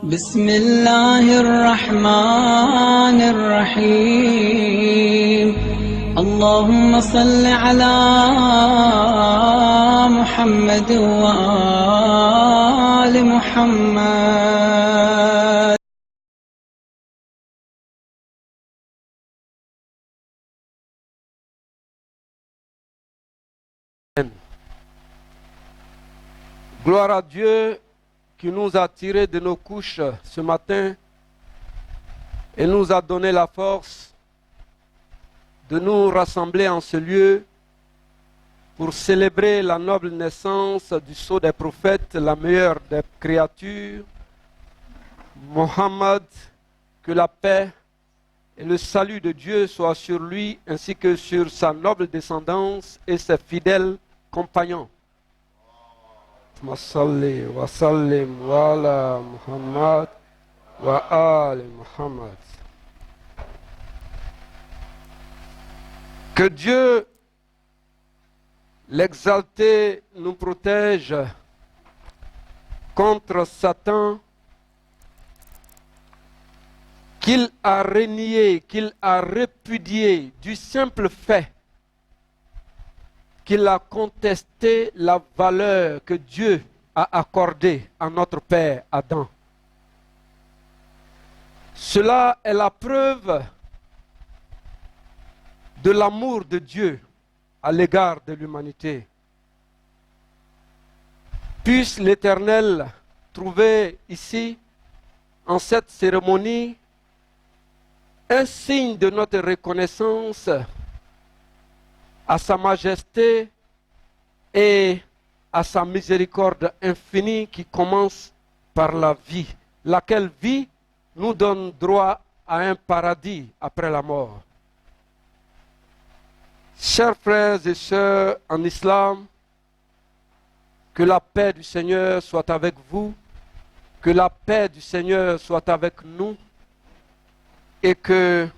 بسم الله الرحمن الرحيم اللهم صل على محمد وآل محمد. Gloire à Dieu qui nous a tirés de nos couches ce matin et nous a donné la force de nous rassembler en ce lieu pour célébrer la noble naissance du sceau des prophètes, la meilleure des créatures, Mohammed, que la paix et le salut de Dieu soient sur lui ainsi que sur sa noble descendance et ses fidèles compagnons. Masalli wa sallim wa ala Muhammad wa ali Muhammad. Que Dieu, l'exalté, nous protège contre Satan, qu'il a renié, qu'il a répudié du simple fait qu'il a contesté la valeur que Dieu a accordée à notre père Adam. Cela est la preuve de l'amour de Dieu à l'égard de l'humanité. Puisse l'Éternel trouver ici, en cette cérémonie, un signe de notre reconnaissance à sa majesté et à sa miséricorde infinie qui commence par la vie, laquelle vie nous donne droit à un paradis après la mort. Chers frères et sœurs en islam, que la paix du Seigneur soit avec vous, que la paix du Seigneur soit avec nous et que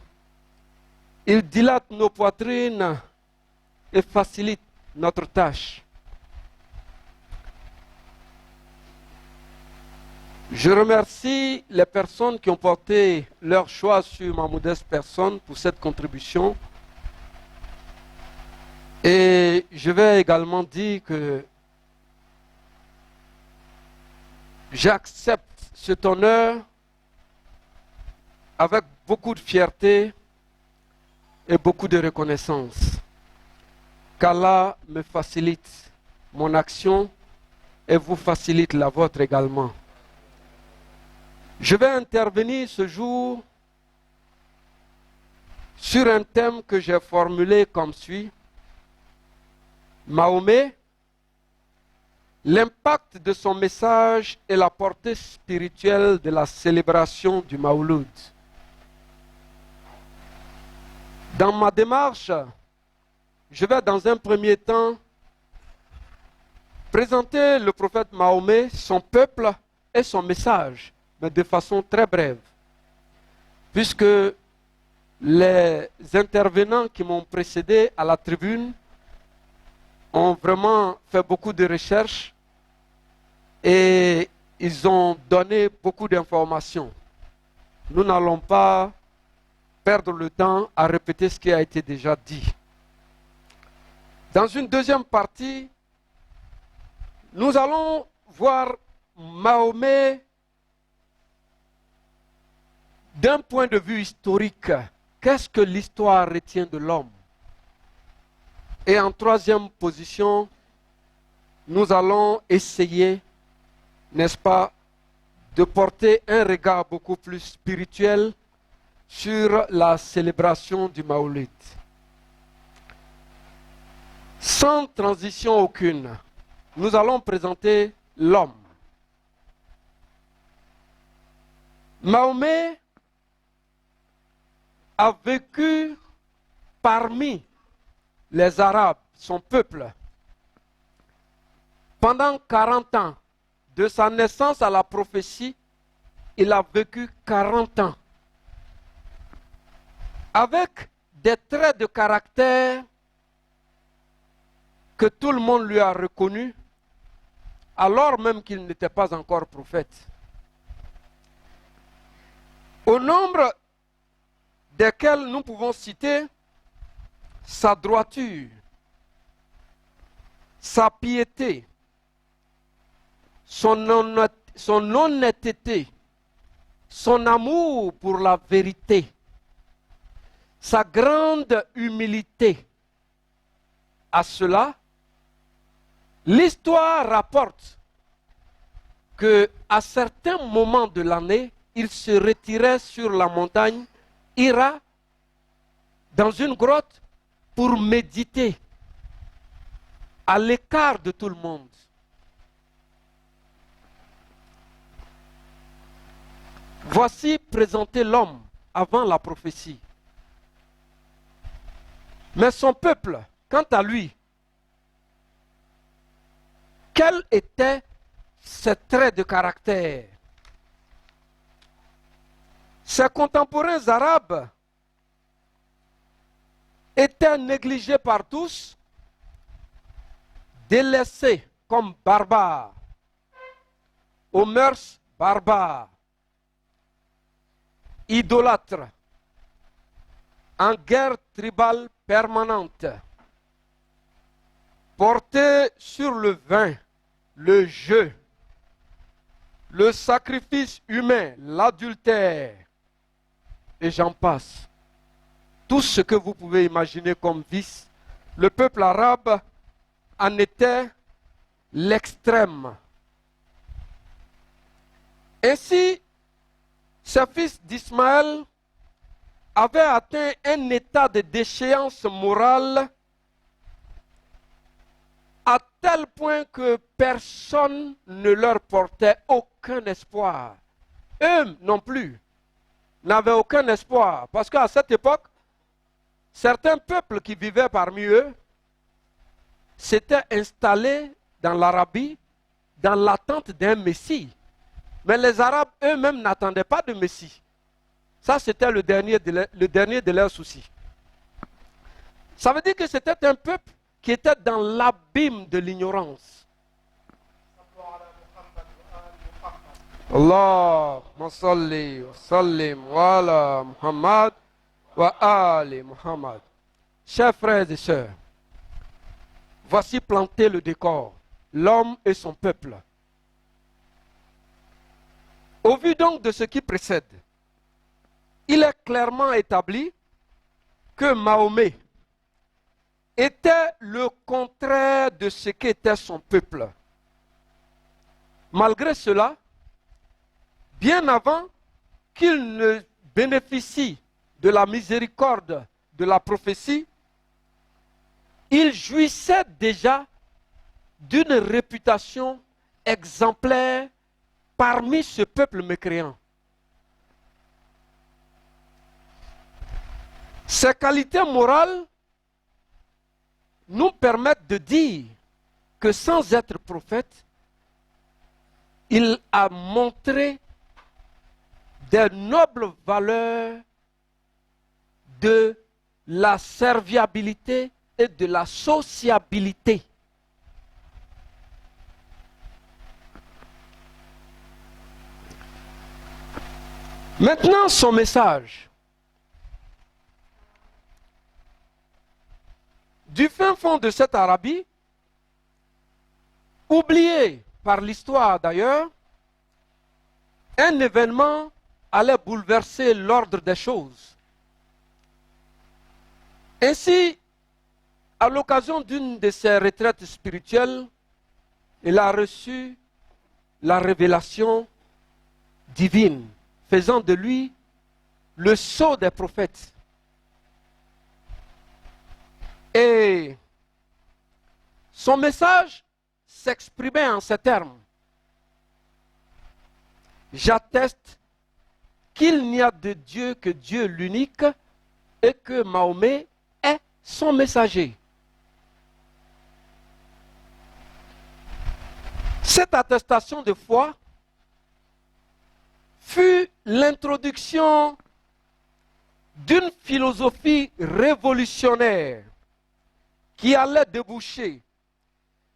il dilate nos poitrines et facilite notre tâche. Je remercie les personnes qui ont porté leur choix sur ma modeste personne pour cette contribution. Et je vais également dire que j'accepte cet honneur avec beaucoup de fierté et beaucoup de reconnaissance. Qu'Allah me facilite mon action et vous facilite la vôtre également. Je vais intervenir ce jour sur un thème que j'ai formulé comme suit. Mahomet, l'impact de son message et la portée spirituelle de la célébration du Mawlud. Dans ma démarche, je vais dans un premier temps présenter le prophète Mahomet, son peuple et son message, mais de façon très brève, puisque les intervenants qui m'ont précédé à la tribune ont vraiment fait beaucoup de recherches et ils ont donné beaucoup d'informations. Nous n'allons pas perdre le temps à répéter ce qui a été déjà dit. Dans une deuxième partie, nous allons voir Mahomet d'un point de vue historique. Qu'est-ce que l'histoire retient de l'homme? Et en troisième position, nous allons essayer, n'est-ce pas, de porter un regard beaucoup plus spirituel sur la célébration du Mawlid. Sans transition aucune, nous allons présenter l'homme. Mahomet a vécu parmi les Arabes, son peuple, pendant 40 ans. De sa naissance à la prophétie, il a vécu 40 ans. Avec des traits de caractère que tout le monde lui a reconnus, alors même qu'il n'était pas encore prophète. Au nombre desquels nous pouvons citer sa droiture, sa piété, son honnêteté, son amour pour la vérité, sa grande humilité. À cela, l'histoire rapporte que à certains moments de l'année, il se retirait sur la montagne Hira dans une grotte pour méditer à l'écart de tout le monde. Voici présenté l'homme avant la prophétie. Mais son peuple, quant à lui, quels étaient ses traits de caractère? Ses contemporains arabes étaient négligés par tous, délaissés comme barbares, aux mœurs barbares, idolâtres, en guerre tribale permanente, portés sur le vin, le jeu, le sacrifice humain, l'adultère, et j'en passe. Tout ce que vous pouvez imaginer comme vice, le peuple arabe en était l'extrême. Ainsi, ces fils d'Ismaël avaient atteint un état de déchéance morale à tel point que personne ne leur portait aucun espoir. Eux non plus n'avaient aucun espoir, parce qu'à cette époque, certains peuples qui vivaient parmi eux s'étaient installés dans l'Arabie dans l'attente d'un Messie. Mais les Arabes eux-mêmes n'attendaient pas de Messie. Ça, c'était le dernier de leurs soucis. Ça veut dire que c'était un peuple qui était dans l'abîme de l'ignorance. Allahumma salli wa sallim wa ala Muhammad wa ali Muhammad. Chers frères et sœurs, voici planté le décor, l'homme et son peuple. Au vu donc de ce qui précède, il est clairement établi que Mahomet était le contraire de ce qu'était son peuple. Malgré cela, bien avant qu'il ne bénéficie de la miséricorde de la prophétie, il jouissait déjà d'une réputation exemplaire parmi ce peuple mécréant. Ses qualités morales nous permettent de dire que sans être prophète, il a montré des nobles valeurs de la serviabilité et de la sociabilité. Maintenant, son message. Du fin fond de cette Arabie, oublié par l'histoire d'ailleurs, un événement allait bouleverser l'ordre des choses. Ainsi, à l'occasion d'une de ses retraites spirituelles, il a reçu la révélation divine, faisant de lui le sceau des prophètes. Et son message s'exprimait en ces termes. J'atteste qu'il n'y a de Dieu que Dieu l'unique et que Mahomet est son messager. Cette attestation de foi fut l'introduction d'une philosophie révolutionnaire qui allait déboucher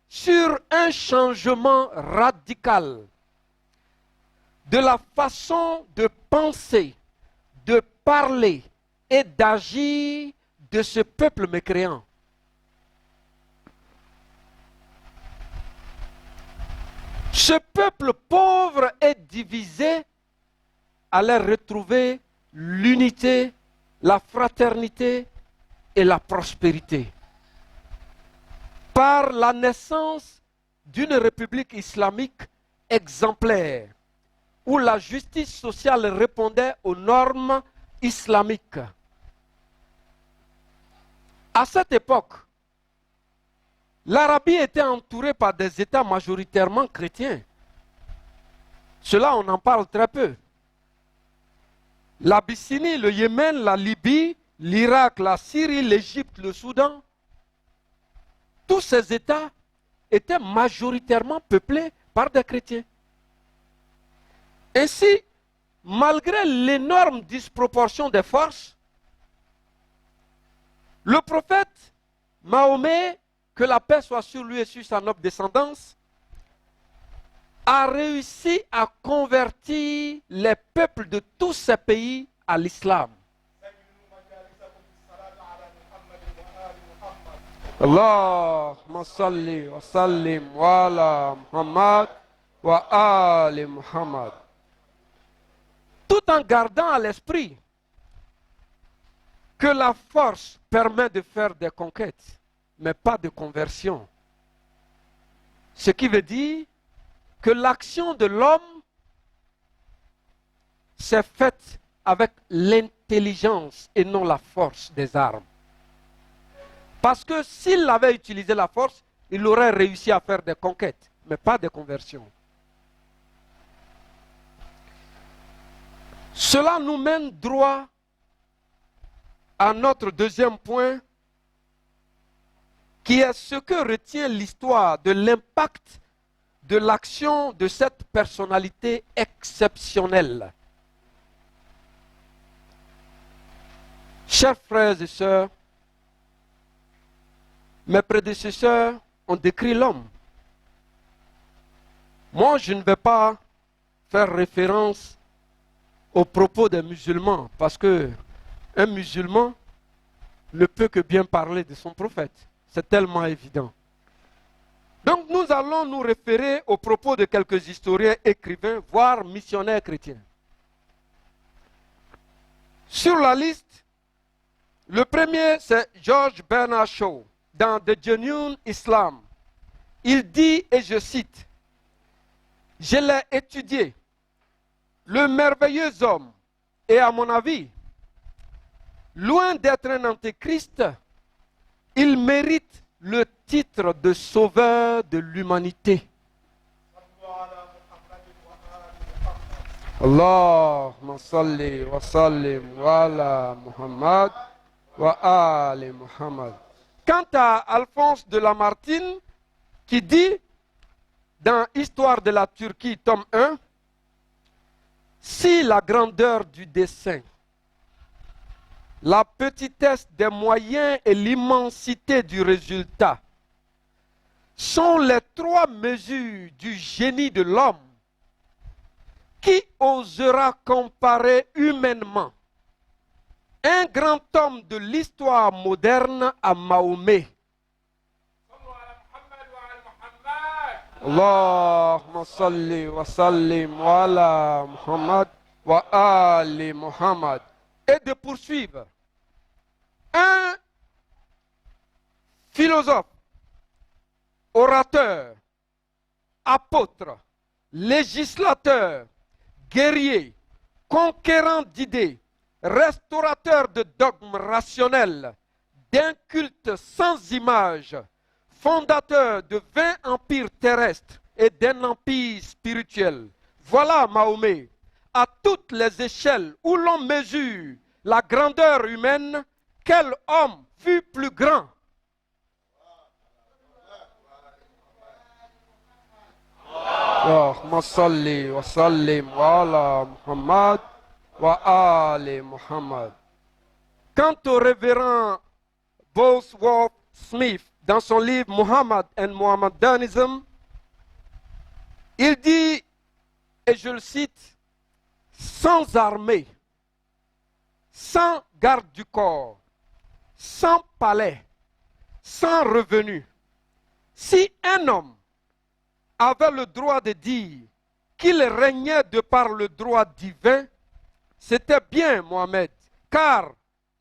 sur un changement radical de la façon de penser de parler et d'agir de ce peuple mécréant. Ce peuple pauvre et divisé allait retrouver l'unité, la fraternité et la prospérité par la naissance d'une république islamique exemplaire où la justice sociale répondait aux normes islamiques. À cette époque, l'Arabie était entourée par des États majoritairement chrétiens. Cela, on en parle très peu. L'Abyssinie, le Yémen, la Libye, l'Irak, la Syrie, l'Égypte, le Soudan, tous ces États étaient majoritairement peuplés par des chrétiens. Ainsi, malgré l'énorme disproportion des forces, le prophète Mahomet, que la paix soit sur lui et sur sa noble descendance, a réussi à convertir les peuples de tous ces pays à l'islam. Allahumma salli wa sallim wa ala Muhammad wa ali Muhammad. Tout en gardant à l'esprit que la force permet de faire des conquêtes, mais pas de conversion. Ce qui veut dire que l'action de l'homme s'est faite avec l'intelligence et non la force des armes. Parce que s'il avait utilisé la force, il aurait réussi à faire des conquêtes, mais pas de conversion. Cela nous mène droit à notre deuxième point, qui est ce que retient l'histoire de l'impact de l'action de cette personnalité exceptionnelle. Chers frères et sœurs, mes prédécesseurs ont décrit l'homme. Moi, je ne vais pas faire référence aux propos des musulmans, parce que un musulman ne peut que bien parler de son prophète. C'est tellement évident. Donc nous allons nous référer aux propos de quelques historiens, écrivains, voire missionnaires chrétiens. Sur la liste, le premier c'est George Bernard Shaw dans The Genuine Islam. Il dit, et je cite, « Je l'ai étudié, le merveilleux homme, et à mon avis, loin d'être un antéchrist, il mérite le titre de sauveur de l'humanité. » Allahumma salli wa sallim wa ala Muhammad wa ali Muhammad. Quant à Alphonse de Lamartine, qui dit dans Histoire de la Turquie, tome 1, si la grandeur du dessein, la petitesse des moyens et l'immensité du résultat sont les trois mesures du génie de l'homme, qui osera comparer humainement un grand homme de l'histoire moderne à Mahomet? Allahumma salli wa sallim wa ala Muhammad wa ali Muhammad. Et de poursuivre. Un philosophe, orateur, apôtre, législateur, guerrier, conquérant d'idées, restaurateur de dogmes rationnels, d'un culte sans image, fondateur de 20 empires terrestres et d'un empire spirituel. Voilà Mahomet, à toutes les échelles où l'on mesure la grandeur humaine, quel homme fut plus grand? Allahumma salli wa sallim wa ala Muhammad wa ali Muhammad. Quant au révérend Bosworth Smith, dans son livre Muhammad and Mohammedanism, il dit, et je le cite, sans armée, sans garde du corps, sans palais, sans revenu. Si un homme avait le droit de dire qu'il régnait de par le droit divin, c'était bien Mohammed, car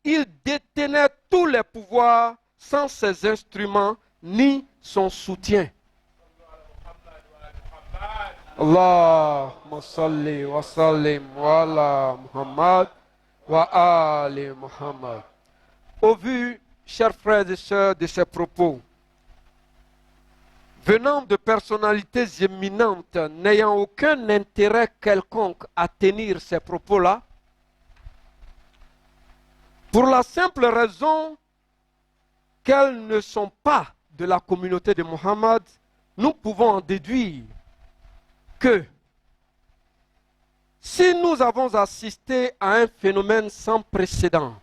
il détenait tous les pouvoirs sans ses instruments ni son soutien. Allahumma salli wa sallim wa ala Muhammad wa ali Muhammad. Au vu, chers frères et sœurs, de ces propos, venant de personnalités éminentes n'ayant aucun intérêt quelconque à tenir ces propos-là, pour la simple raison qu'elles ne sont pas de la communauté de Mohammed, nous pouvons en déduire que si nous avons assisté à un phénomène sans précédent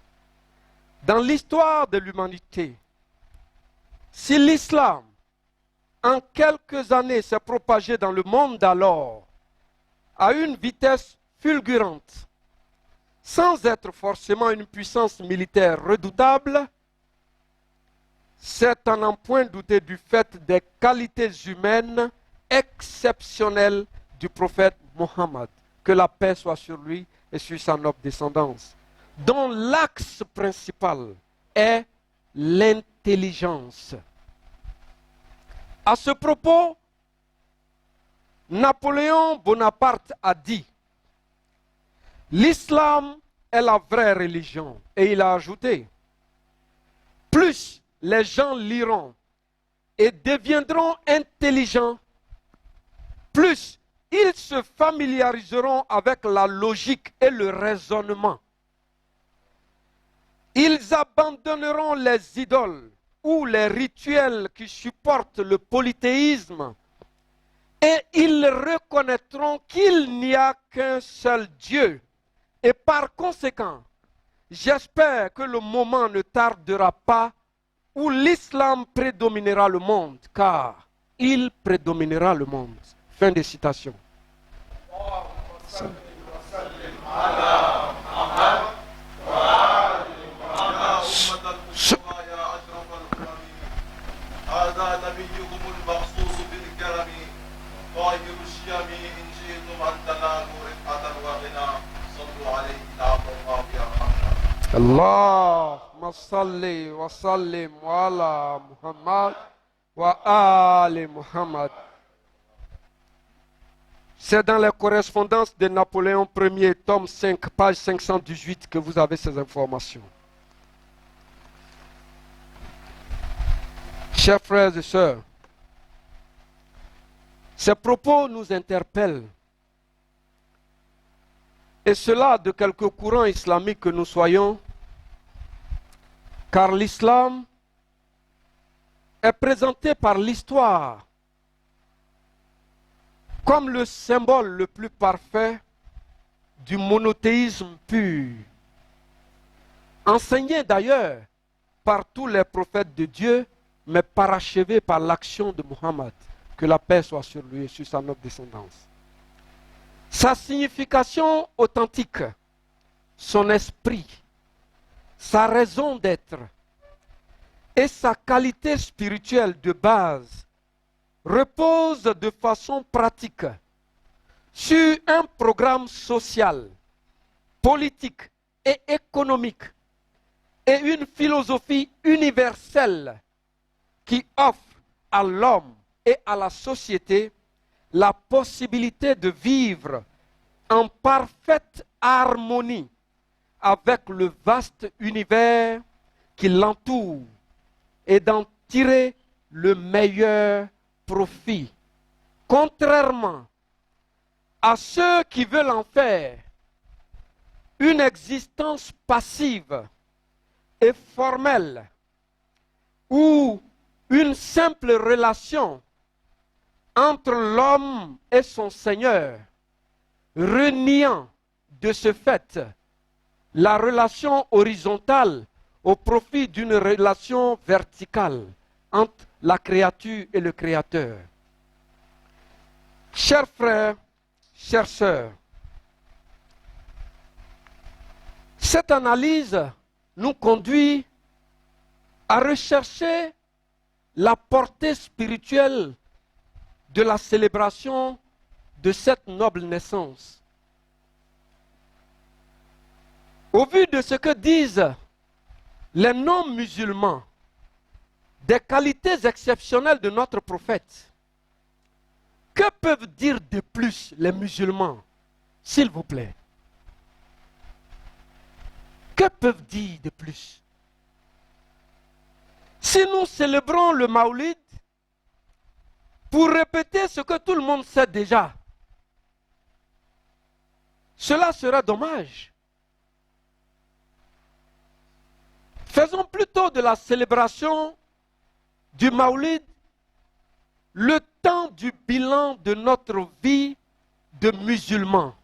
dans l'histoire de l'humanité, si l'islam en quelques années s'est propagé dans le monde d'alors à une vitesse fulgurante, sans être forcément une puissance militaire redoutable, c'est à n'en point douter du fait des qualités humaines exceptionnelles du prophète Mohammed, que la paix soit sur lui et sur sa noble descendance, dont l'axe principal est l'intelligence. À ce propos, Napoléon Bonaparte a dit: l'islam est la vraie religion. Et il a ajouté: plus les gens liront et deviendront intelligents, plus ils se familiariseront avec la logique et le raisonnement. Ils abandonneront les idoles ou les rituels qui supportent le polythéisme et ils reconnaîtront qu'il n'y a qu'un seul Dieu. Et par conséquent, j'espère que le moment ne tardera pas où l'islam prédominera le monde, car il prédominera le monde. Fin de citation. Allahumma salli wa sallim wa ala Muhammad wa ali Muhammad. C'est dans les correspondances de Napoléon Ier, tome 5, page 518, que vous avez ces informations. Chers frères et sœurs, ces propos nous interpellent. Et cela de quelque courant islamique que nous soyons, car l'islam est présenté par l'histoire comme le symbole le plus parfait du monothéisme pur, enseigné d'ailleurs par tous les prophètes de Dieu, mais parachevé par l'action de Mohammed, que la paix soit sur lui et sur sa noble descendance. Sa signification authentique, son esprit, sa raison d'être et sa qualité spirituelle de base reposent de façon pratique sur un programme social, politique et économique et une philosophie universelle qui offre à l'homme et à la société la possibilité de vivre en parfaite harmonie avec le vaste univers qui l'entoure et d'en tirer le meilleur profit. Contrairement à ceux qui veulent en faire une existence passive et formelle ou une simple relation entre l'homme et son Seigneur, reniant de ce fait la relation horizontale au profit d'une relation verticale entre la créature et le Créateur. Chers frères, chères sœurs, Cette analyse nous conduit à rechercher la portée spirituelle de la célébration de cette noble naissance. Au vu de ce que disent les non-musulmans, des qualités exceptionnelles de notre prophète, que peuvent dire de plus les musulmans, s'il vous plaît? Que peuvent dire de plus? Si nous célébrons le Maoulid pour répéter ce que tout le monde sait déjà, cela serait dommage. Faisons plutôt de la célébration du Maoulid le temps du bilan de notre vie de musulmans,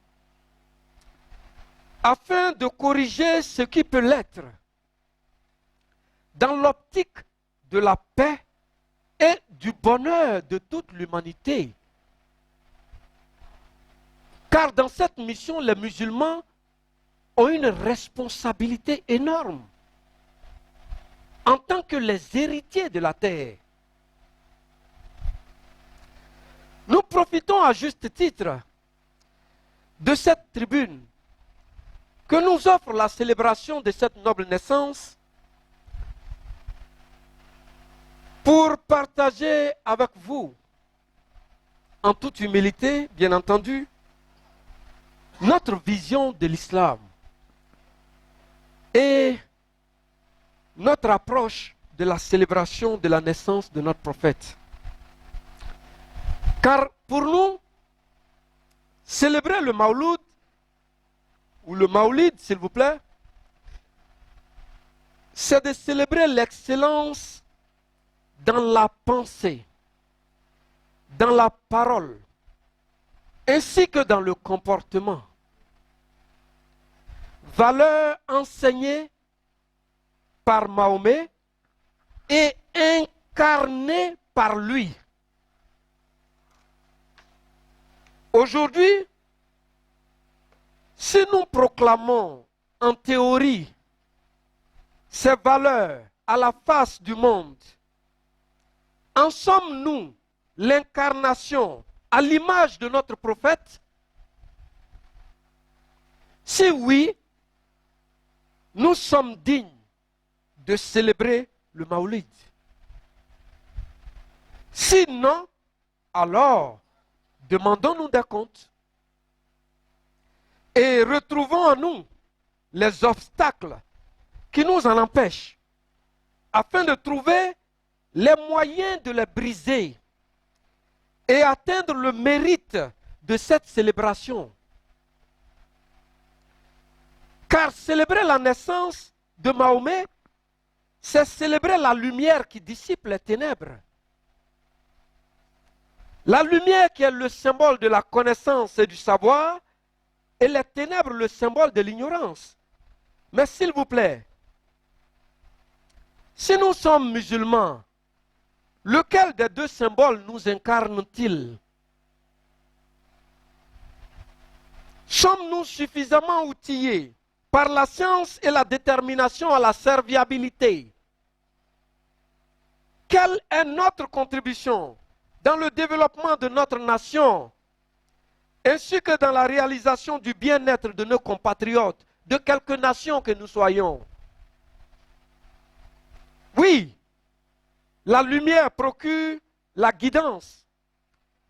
afin de corriger ce qui peut l'être, dans l'optique de la paix et du bonheur de toute l'humanité. Car dans cette mission, les musulmans ont une responsabilité énorme en tant que les héritiers de la terre. Nous profitons à juste titre de cette tribune que nous offre la célébration de cette noble naissance pour partager avec vous, en toute humilité, bien entendu, notre vision de l'islam et notre approche de la célébration de la naissance de notre prophète. Car pour nous, célébrer le Mawlud, ou le Maoulid, s'il vous plaît, c'est de célébrer l'excellence dans la pensée, dans la parole, ainsi que dans le comportement. Valeurs enseignées par Mahomet et incarnées par lui. Aujourd'hui, si nous proclamons en théorie ces valeurs à la face du monde, en sommes-nous l'incarnation à l'image de notre prophète? Si oui, nous sommes dignes de célébrer le Maoulid. Sinon, alors, demandons-nous des comptes et retrouvons en nous les obstacles qui nous en empêchent, afin de trouver les moyens de les briser et atteindre le mérite de cette célébration. Car célébrer la naissance de Mahomet, c'est célébrer la lumière qui dissipe les ténèbres. La lumière qui est le symbole de la connaissance et du savoir, et les ténèbres le symbole de l'ignorance. Mais s'il vous plaît, si nous sommes musulmans, lequel des deux symboles nous incarne-t-il? Sommes-nous suffisamment outillés par la science et la détermination à la serviabilité? Quelle est notre contribution dans le développement de notre nation, ainsi que dans la réalisation du bien-être de nos compatriotes, de quelque nation que nous soyons? Oui, la lumière procure la guidance,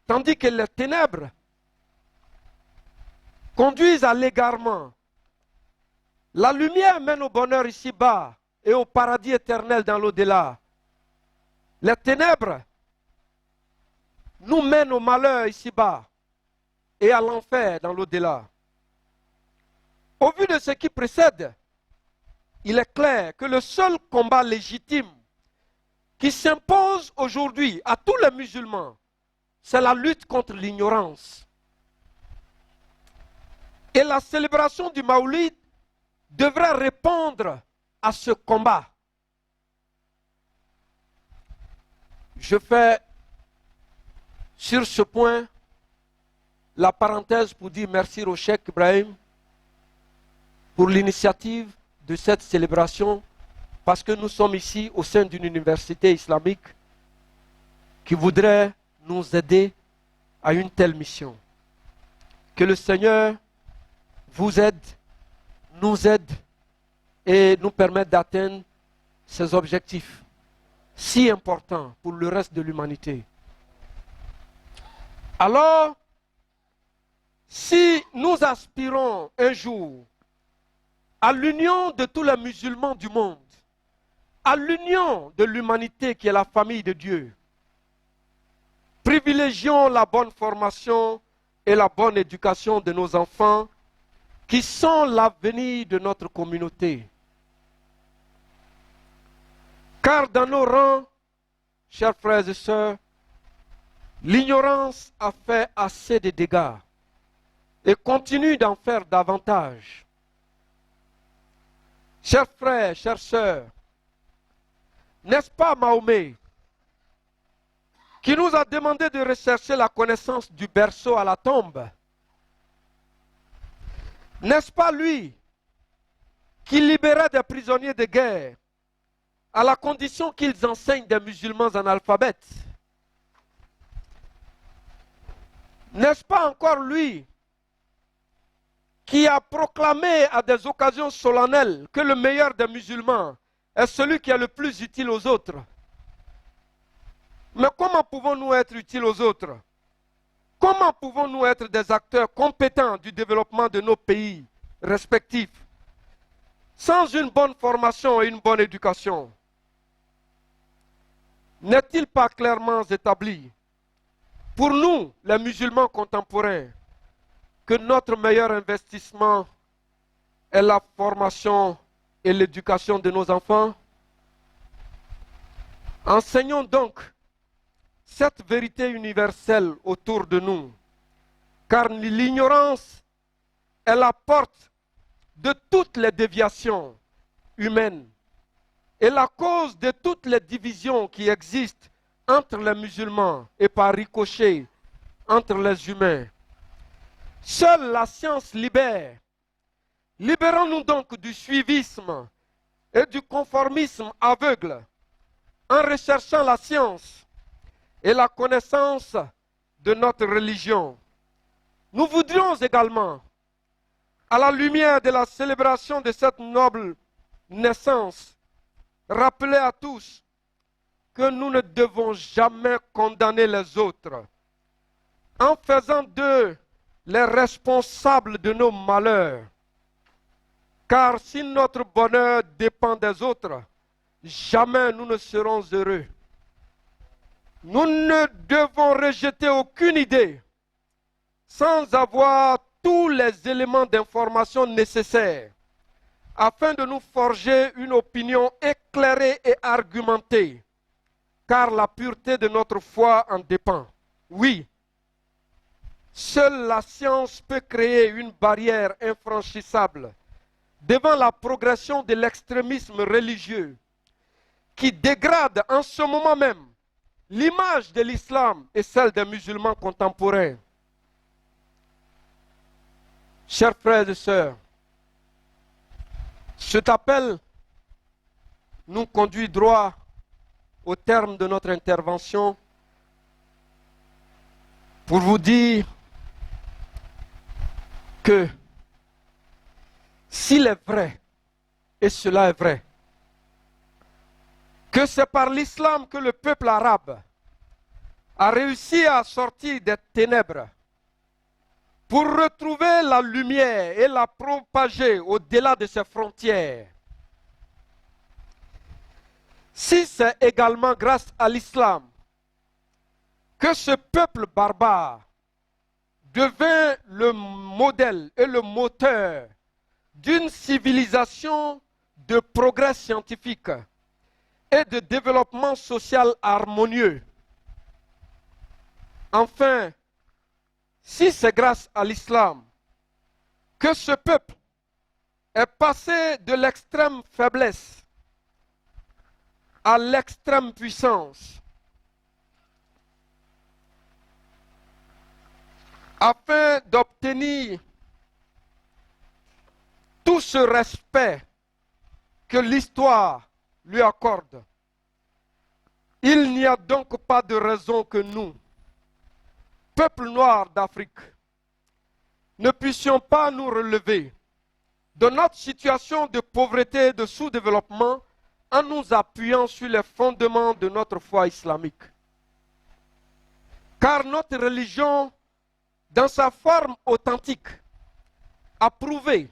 tandis que les ténèbres conduisent à l'égarement. La lumière mène au bonheur ici-bas et au paradis éternel dans l'au-delà. Les ténèbres nous mènent au malheur ici-bas et à l'enfer dans l'au-delà. Au vu de ce qui précède, il est clair que le seul combat légitime qui s'impose aujourd'hui à tous les musulmans, c'est la lutte contre l'ignorance. Et la célébration du Maoulid devrait répondre à ce combat. Je fais sur ce point la parenthèse pour dire merci au Cheikh Ibrahim pour l'initiative de cette célébration, parce que nous sommes ici au sein d'une université islamique qui voudrait nous aider à une telle mission. Que le Seigneur vous aide, nous aide et nous permette d'atteindre ces objectifs si importants pour le reste de l'humanité. Alors, si nous aspirons un jour à l'union de tous les musulmans du monde, à l'union de l'humanité qui est la famille de Dieu, privilégions la bonne formation et la bonne éducation de nos enfants qui sont l'avenir de notre communauté. Car dans nos rangs, chers frères et sœurs, l'ignorance a fait assez de dégâts et continue d'en faire davantage. Chers frères, chères sœurs, n'est-ce pas Mahomet qui nous a demandé de rechercher la connaissance du berceau à la tombe? N'est-ce pas lui qui libérait des prisonniers de guerre à la condition qu'ils enseignent des musulmans analphabètes? N'est-ce pas encore lui qui a proclamé à des occasions solennelles que le meilleur des musulmans est celui qui est le plus utile aux autres? Mais comment pouvons-nous être utiles aux autres? Comment pouvons-nous être des acteurs compétents du développement de nos pays respectifs sans une bonne formation et une bonne éducation? N'est-il pas clairement établi pour nous, les musulmans contemporains, que notre meilleur investissement est la formation et l'éducation de nos enfants? Enseignons donc cette vérité universelle autour de nous, car l'ignorance est la porte de toutes les déviations humaines et la cause de toutes les divisions qui existent entre les musulmans et par ricochet entre les humains. Seule la science libère. Libérons-nous donc du suivisme et du conformisme aveugle en recherchant la science et la connaissance de notre religion. Nous voudrions également, à la lumière de la célébration de cette noble naissance, rappeler à tous que nous ne devons jamais condamner les autres en faisant d'eux les responsables de nos malheurs. Car si notre bonheur dépend des autres, jamais nous ne serons heureux. Nous ne devons rejeter aucune idée sans avoir tous les éléments d'information nécessaires afin de nous forger une opinion éclairée et argumentée, car la pureté de notre foi en dépend. Oui, seule la science peut créer une barrière infranchissable devant la progression de l'extrémisme religieux qui dégrade en ce moment même l'image de l'islam et celle des musulmans contemporains. Chers frères et sœurs, cet appel nous conduit droit au terme de notre intervention pour vous dire que s'il est vrai, et cela est vrai, que c'est par l'islam que le peuple arabe a réussi à sortir des ténèbres pour retrouver la lumière et la propager au-delà de ses frontières. Si c'est également grâce à l'islam que ce peuple barbare devint le modèle et le moteur d'une civilisation de progrès scientifique et de développement social harmonieux. Enfin, si c'est grâce à l'islam que ce peuple est passé de l'extrême faiblesse à l'extrême puissance, afin d'obtenir tout ce respect que l'histoire lui accorde, il n'y a donc pas de raison que nous, peuple noir d'Afrique, ne puissions pas nous relever de notre situation de pauvreté et de sous-développement en nous appuyant sur les fondements de notre foi islamique. Car notre religion, dans sa forme authentique, a prouvé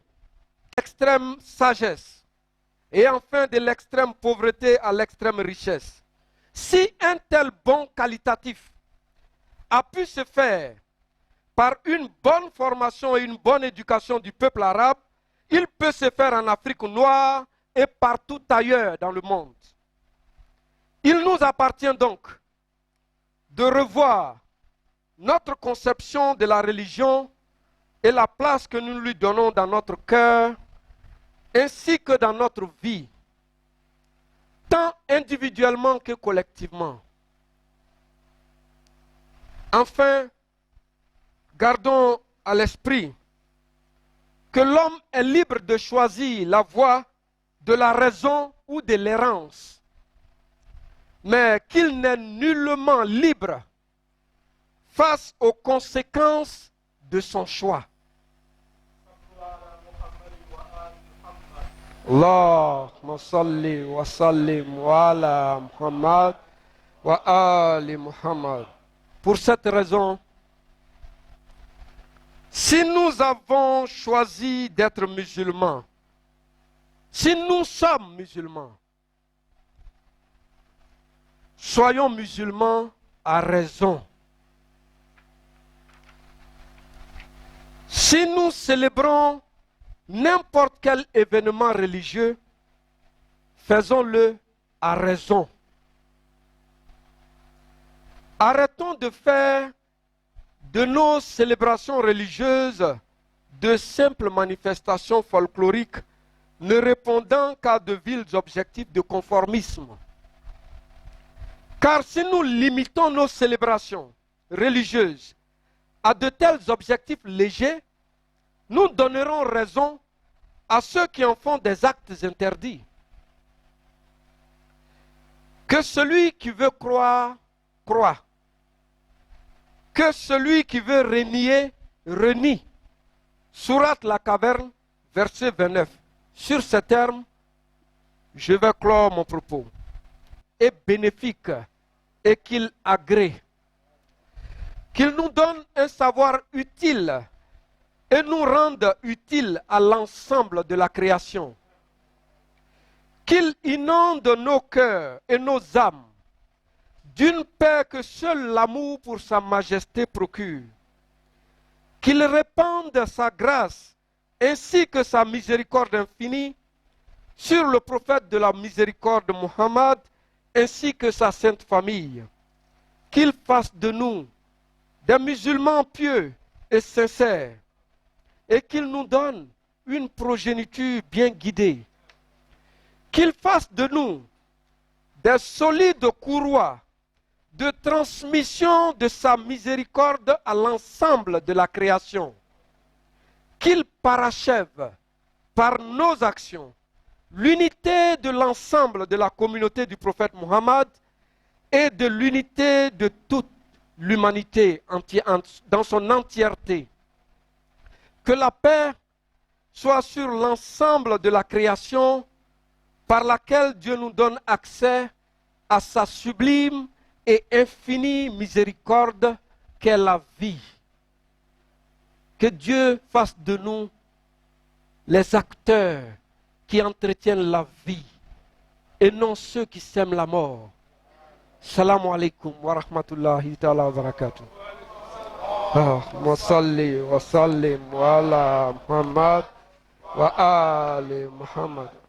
l'extrême sagesse et enfin de l'extrême pauvreté à l'extrême richesse. Si un tel bond qualitatif a pu se faire par une bonne formation et une bonne éducation du peuple arabe, il peut se faire en Afrique noire et partout ailleurs dans le monde. Il nous appartient donc de revoir notre conception de la religion et la place que nous lui donnons dans notre cœur, ainsi que dans notre vie, tant individuellement que collectivement. Enfin, gardons à l'esprit que l'homme est libre de choisir la voie de la raison ou de l'errance, mais qu'il n'est nullement libre face aux conséquences de son choix. Allahumma salli wa sallim wa ala Muhammad wa ali Muhammad. Pour cette raison, si nous avons choisi d'être musulmans, si nous sommes musulmans, soyons musulmans à raison. Si nous célébrons n'importe quel événement religieux, faisons-le à raison. Arrêtons de faire de nos célébrations religieuses de simples manifestations folkloriques ne répondant qu'à de vils objectifs de conformisme. Car si nous limitons nos célébrations religieuses à de tels objectifs légers, nous donnerons raison à ceux qui en font des actes interdits. Que celui qui veut croire, croit. Que celui qui veut renier, renie. Sourate la caverne, verset 29. Sur ces termes, je vais clore mon propos. Est bénéfique et qu'il agrée. Qu'il nous donne un savoir utile et nous rende utiles à l'ensemble de la création. Qu'il inonde nos cœurs et nos âmes d'une paix que seul l'amour pour sa majesté procure. Qu'il répande sa grâce ainsi que sa miséricorde infinie sur le prophète de la miséricorde Muhammad ainsi que sa sainte famille. Qu'il fasse de nous des musulmans pieux et sincères et qu'il nous donne une progéniture bien guidée. Qu'il fasse de nous des solides courroies de transmission de sa miséricorde à l'ensemble de la création. Qu'il parachève par nos actions l'unité de l'ensemble de la communauté du prophète Muhammad et de l'unité de toute l'humanité dans son entièreté. Que la paix soit sur l'ensemble de la création par laquelle Dieu nous donne accès à sa sublime et infinie miséricorde qu'est la vie. Que Dieu fasse de nous les acteurs qui entretiennent la vie et non ceux qui sèment la mort. Salam alaikum wa rahmatullahi ta'ala wa barakatuh. Wa salli wa sallim wa ala Muhammad wa ali Muhammad.